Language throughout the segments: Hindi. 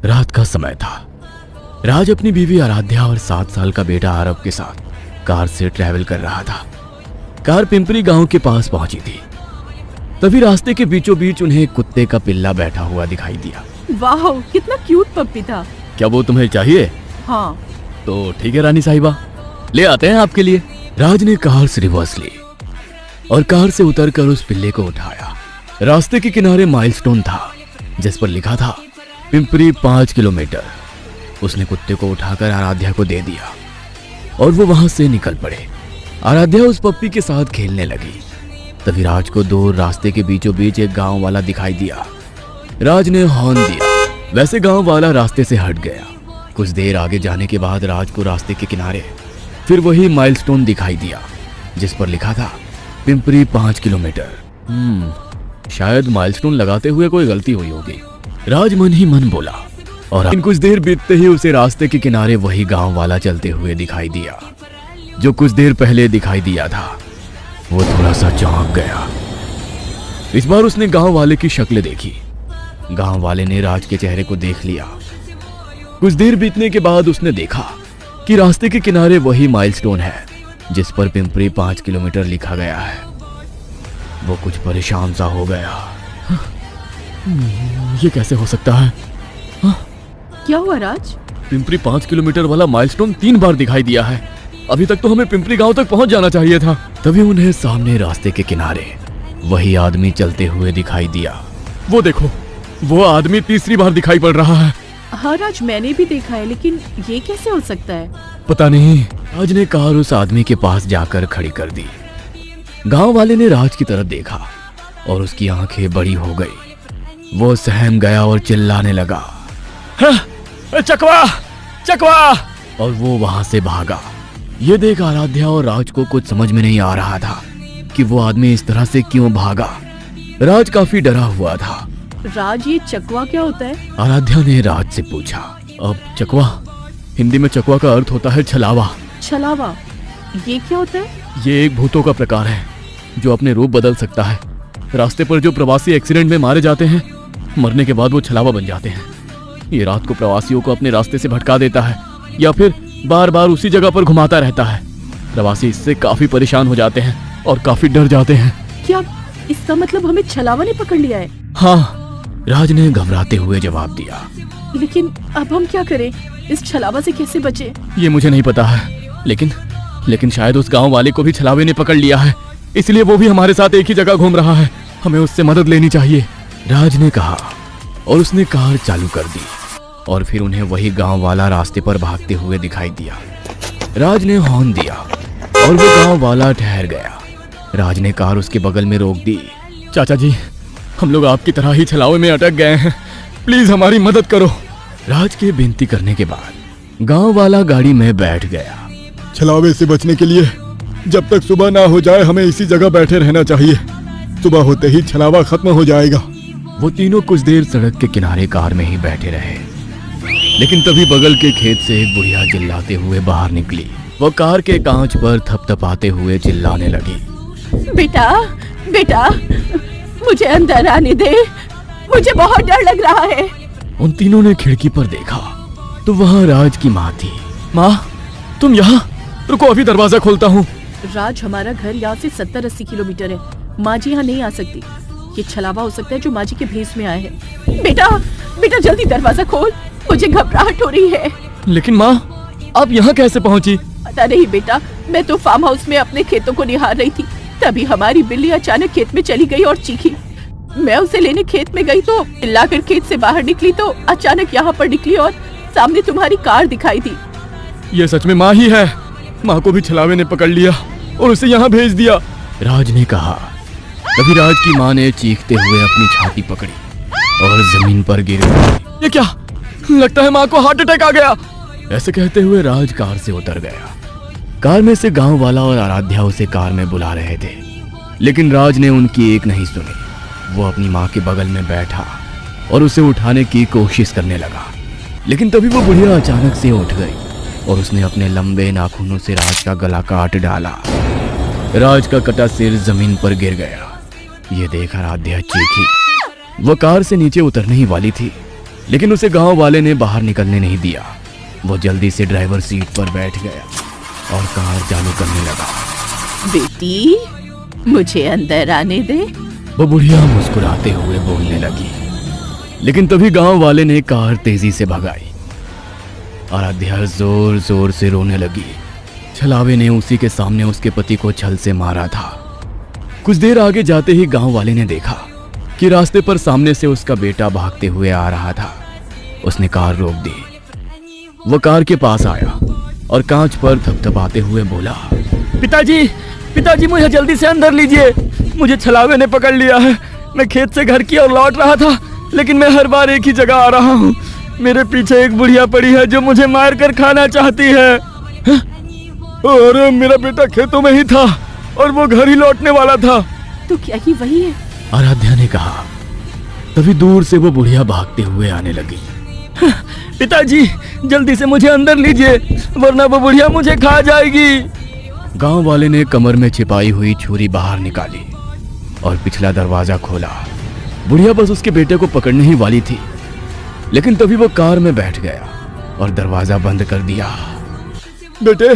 रात का समय था। राज अपनी बीवी आराध्या और 7 साल का बेटा आरव के साथ कार से ट्रैवल कर रहा था। कार पिंपरी गांव के पास पहुंची थी। तभी रास्ते के बीचों बीच उन्हें एक कुत्ते का पिल्ला बैठा हुआ दिखाई दिया। वाह, कितना क्यूट पप्पी था। क्या वो तुम्हें चाहिए? हाँ। तो ठीक है रानी साहिबा, ले आते हैं आपके लिए। राज ने कार से रिवर्स ली और कार से उतरकर उस पिल्ले को उठाया। रास्ते के किनारे माइलस्टोन था जिस पर लिखा था पिंपरी 5 किलोमीटर। उसने कुत्ते को उठाकर आराध्या को दे दिया और वो वहां से निकल पड़े। आराध्या उस पप्पी के साथ खेलने लगी। तभी राज को दूर रास्ते के बीचों बीच एक गांव वाला दिखाई दिया। राज ने हॉर्न दिया। वैसे गांव वाला रास्ते से हट गया। कुछ देर आगे जाने के बाद राज को रास्ते के किनारे फिर वही माइलस्टोन दिखाई दिया जिस पर लिखा था पिंपरी 5 किलोमीटर। शायद माइलस्टोन लगाते हुए कोई गलती हुई होगी, राज मन ही मन बोला। और कुछ देर बीतते ही उसे रास्ते के किनारे वही गांव वाला चलते हुए दिखाई दिया जो कुछ देर पहले दिखाई दिया था। वो थोड़ा सा चौंक गया। इस बार उसने गांव वाले की शक्ल देखी। गांव वाले ने राज के चेहरे को देख लिया। कुछ देर बीतने के बाद उसने देखा कि रास्ते के किनारे वही माइलस्टोन है जिस पर पिंपरी 5 किलोमीटर लिखा गया है। वो कुछ परेशान सा हो गया। ये कैसे हो सकता है? क्या हुआ राज? पिंपरी 5 किलोमीटर वाला माइलस्टोन 3 बार दिखाई दिया है। अभी तक तो हमें पिंपरी गांव तक पहुंच जाना चाहिए था। तभी उन्हें सामने रास्ते के किनारे वही आदमी चलते हुए दिखाई दिया। वो देखो, वो आदमी तीसरी बार दिखाई पड़ रहा है। हाँ राज, मैंने भी देखा है, लेकिन ये कैसे हो सकता है? पता नहीं। राज ने कार उस आदमी के पास जाकर खड़ी कर दी। गांव वाले ने राज की तरफ देखा और उसकी आंखें बड़ी हो गई। वो सहम गया और चिल्लाने लगा, चकवा चकवा! और वो वहां से भागा। ये देख आराध्या और राज को कुछ समझ में नहीं आ रहा था कि वो आदमी इस तरह से क्यों भागा। राज काफी डरा हुआ था। राज, ये चकवा क्या होता है? आराध्या ने राज से पूछा। अब चकवा, हिंदी में चकवा का अर्थ होता है छलावा। छलावा? ये क्या होता है? ये एक भूतों का प्रकार है जो अपने रूप बदल सकता है। रास्ते पर जो प्रवासी एक्सीडेंट में मारे जाते हैं, मरने के बाद वो छलावा बन जाते हैं। ये रात को प्रवासियों को अपने रास्ते से भटका देता है या फिर बार बार उसी जगह पर घुमाता रहता है। प्रवासी इससे काफी परेशान हो जाते हैं और काफी डर जाते हैं। क्या इसका मतलब हमें छलावा ने पकड़ लिया है? हाँ, राज ने घबराते हुए जवाब दिया। लेकिन अब हम क्या करें? इस छलावा से कैसे बचे? ये मुझे नहीं पता है, लेकिन शायद उस गांव वाले को भी छलावे ने पकड़ लिया है, इसलिए वो भी हमारे साथ एक ही जगह घूम रहा है। हमें उससे मदद लेनी चाहिए, राज ने कहा और उसने कार चालू कर दी। और फिर उन्हें वही गांव वाला रास्ते पर भागते हुए दिखाई दिया। राज ने हॉर्न दिया और वो गांव वाला ठहर गया। राज ने कार उसके बगल में रोक दी। चाचा जी, हम लोग आपकी तरह ही छलावे में अटक गए हैं, प्लीज हमारी मदद करो। राज के विनती करने के बाद गांव वाला गाड़ी में बैठ गया। छलावे से बचने के लिए जब तक सुबह ना हो जाए हमें इसी जगह बैठे रहना चाहिए। सुबह होते ही छलावा खत्म हो जाएगा। वो तीनों कुछ देर सड़क के किनारे कार में ही बैठे रहे, लेकिन तभी बगल के खेत से एक बुढ़िया चिल्लाते हुए बाहर निकली। वो कार के कांच पर थपथपाते हुए चिल्लाने लगी, बेटा बेटा, मुझे अंदर आने दे, मुझे बहुत डर लग रहा है। उन तीनों ने खिड़की पर देखा तो वहाँ राज की माँ थी। माँ, तुम यहाँ? रुको, अभी दरवाजा खोलता हूँ। राज, हमारा घर यहाँ से 70-80 किलोमीटर है। माँ जी यहाँ नहीं आ सकती। ये छलावा हो सकता है जो माँ जी के भेस में आए हैं। बेटा बेटा, जल्दी दरवाजा खोल, मुझे घबराहट हो रही है। लेकिन माँ, आप यहाँ कैसे पहुँची? पता नहीं बेटा, मैं तो फार्म हाउस में अपने खेतों को निहार रही थी। तभी हमारी बिल्ली अचानक खेत में चली गई और चीखी। मैं उसे लेने खेत में गई तो चिल्लाकर खेत से बाहर निकली तो अचानक यहाँ पर निकली और सामने तुम्हारी कार दिखाई दी। ये सच में माँ ही है। माँ को भी छलावे ने पकड़ लिया और उसे यहाँ भेज दिया, राज ने कहा। तभी राज की माँ ने चीखते हुए अपनी छाती पकड़ी और जमीन पर गिर गई। ये क्या? लगता है माँ को हार्ट अटैक आ गया। ऐसे कहते हुए राज कार से उतर गया। कार में से गांव वाला और आराध्या उसे कार में बुला रहे थे, लेकिन राज ने उनकी एक नहीं सुनी। वो अपनी माँ के बगल में बैठा और उसे उठाने की कोशिश करने लगा, लेकिन तभी वो बुढ़िया अचानक से उठ गई और उसने अपने लंबे नाखूनों से राज का गला काट डाला। राज का कटा सिर जमीन पर गिर गया। ये देख आराध्या चीखी। वो कार से नीचे उतरने ही वाली थी लेकिन उसे गांव वाले ने बाहर निकलने नहीं दिया। वो जल्दी से ड्राइवर सीट पर बैठ गया और कार चालू करने लगा। बेटी, मुझे अंदर आने दे। वो बुढ़िया मुस्कुराते हुए बोलने लगी, लेकिन तभी गांव वाले ने कार तेजी से भगाई। आराध्या जोर जोर से रोने लगी। छलावे ने उसी के सामने उसके पति को छल से मारा था। कुछ देर आगे जाते ही गांव वाले ने देखा कि रास्ते पर सामने से उसका बेटा भागते हुए आ रहा था। उसने कार रोक दी। वो कार के पास आया और कांच पर थपथपाते हुए बोला, पिताजी, पिताजी, मुझे जल्दी से अंदर लीजिए। मुझे छलावे ने पकड़ लिया है। मैं खेत से घर की ओर लौट रहा था, लेकिन मैं हर बार एक ही जगह आ रहा हूँ। मेरे पीछे एक बुढ़िया पड़ी है जो मुझे मार कर खाना चाहती है। अरे मेरा बेटा खेतों में ही था और वो घर ही लौटने वाला था। तो क्या ये वही है? आराध्या ने कहा। तभी दूर से वो बुढ़िया भागते हुए आने लगी। पिताजी, जल्दी से मुझे अंदर लीजिए, वरना वो बुढ़िया मुझे खा जाएगी। गांव वाले ने कमर में छिपाई हुई छुरी बाहर निकाली और पिछला दरवाजा खोला। बुढ़िया बस उसके बेटे को पकड़ने ही वाली थी, लेकिन तभी वो कार में बैठ गया और दरवाजा बंद कर दिया। बेटे,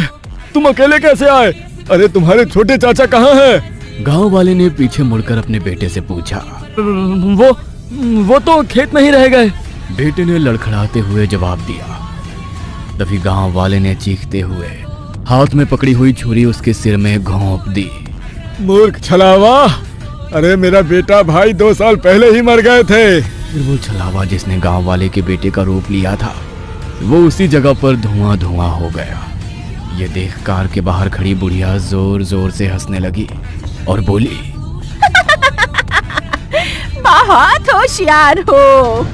तुम अकेले कैसे आए? अरे तुम्हारे छोटे चाचा कहाँ हैं? गांव वाले ने पीछे मुड़कर अपने बेटे से पूछा। वो तो खेत में ही रह गए। बेटे ने लड़खड़ाते हुए जवाब दिया। तभी गांव वाले ने चीखते हुए हाथ में पकड़ी हुई छुरी उसके सिर में घोंप दी। मूर्ख छलावा! अरे मेरा बेटा भाई 2 साल पहले ही मर गए थे। फिर वो छलावा जिसने गांव वाले के बेटे का रूप लिया था, वो उसी जगह पर धुआं धुआं हो गया। ये देख कार के बाहर खड़ी बुढ़िया जोर जोर से हंसने लगी और बोली, बहुत होशियार हो।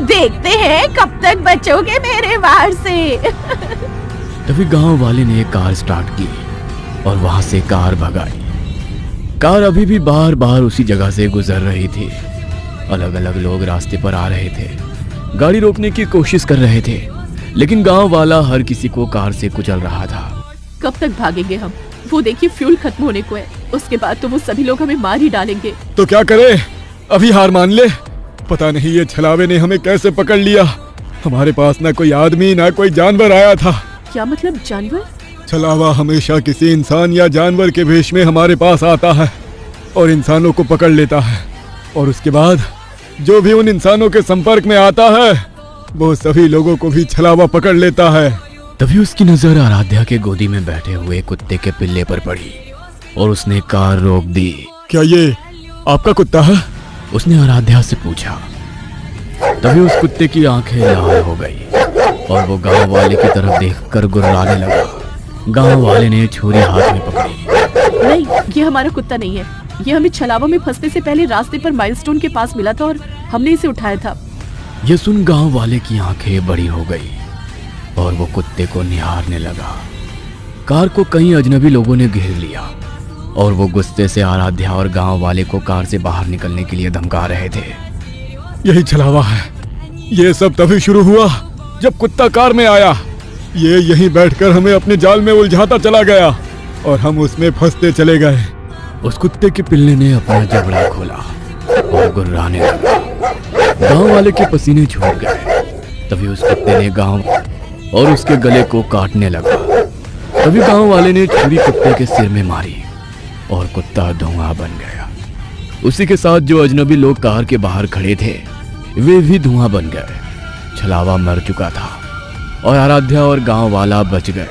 देखते हैं कब तक बचोगे मेरे वार से। तभी गांव वाले ने कार स्टार्ट की और वहां से कार भगाई। कार अभी भी बार बार उसी जगह से गुजर रही थी। अलग अलग लोग रास्ते पर आ रहे थे, गाड़ी रोकने की कोशिश कर रहे थे, लेकिन गांव वाला हर किसी को कार से कुचल रहा था। कब तक भागेंगे हम? वो देखिए फ्यूल खत्म होने को है। उसके बाद तो वो सभी लोग हमें मार ही डालेंगे। तो क्या करें? अभी हार मान ले। पता नहीं ये छलावे ने हमें कैसे पकड़ लिया। हमारे पास ना कोई आदमी ना कोई जानवर आया था। क्या मतलब जानवर? छलावा हमेशा किसी इंसान या जानवर के भेष में हमारे पास आता है और इंसानों को पकड़ लेता है, और उसके बाद जो भी उन इंसानों के संपर्क में आता है वो सभी लोगों को भी छलावा पकड़ लेता है। तभी उसकी नजर आराध्या के गोदी में बैठे हुए कुत्ते के पिल्ले पर पड़ी और उसने कार रोक दी। क्या ये आपका कुत्ता है? उसने आराध्या से पूछा। तभी उस कुत्ते की आंखें लाल हो गई और वो गांव वाले की तरफ देखकर गुर्राने लगा। गांव वाले ने छुरी हाथ में पकड़ी। नहीं, ये हमारा कुत्ता नहीं है। ये हमें छलावा में फंसने से पहले रास्ते पर माइलस्टोन के पास मिला था और हमने इसे उठाया था। ये सुन गांव वाले की आंखें बड़ी हो गई और वो कुत्ते को निहारने लगा। कार को कई अजनबी लोगों ने घेर लिया और वो गुस्से से आराध्या और गांव वाले को कार से बाहर निकलने के लिए धमका रहे थे। यही छलावा है। ये सब तभी शुरू हुआ जब कुत्ता कार में आया। ये यहीं बैठकर हमें अपने जाल में उलझाता चला गया और हम उसमें फंसते चले गए। उस कुत्ते के पिल्ले ने अपना जबड़ा खोला और गुर्राने लगा। गांव वाले के पसीने छूट गए। तभी उस कुत्ते ने गांव और उसके गले को काटने लगा। तभी गांव वाले ने छुरी कुत्ते के सिर में मारी और कुत्ता धुआं बन गया। उसी के साथ जो अजनबी लोग कार के बाहर खड़े थे वे भी धुआं बन गए। छलावा मर चुका था और आराध्या और गांव वाला बच गए।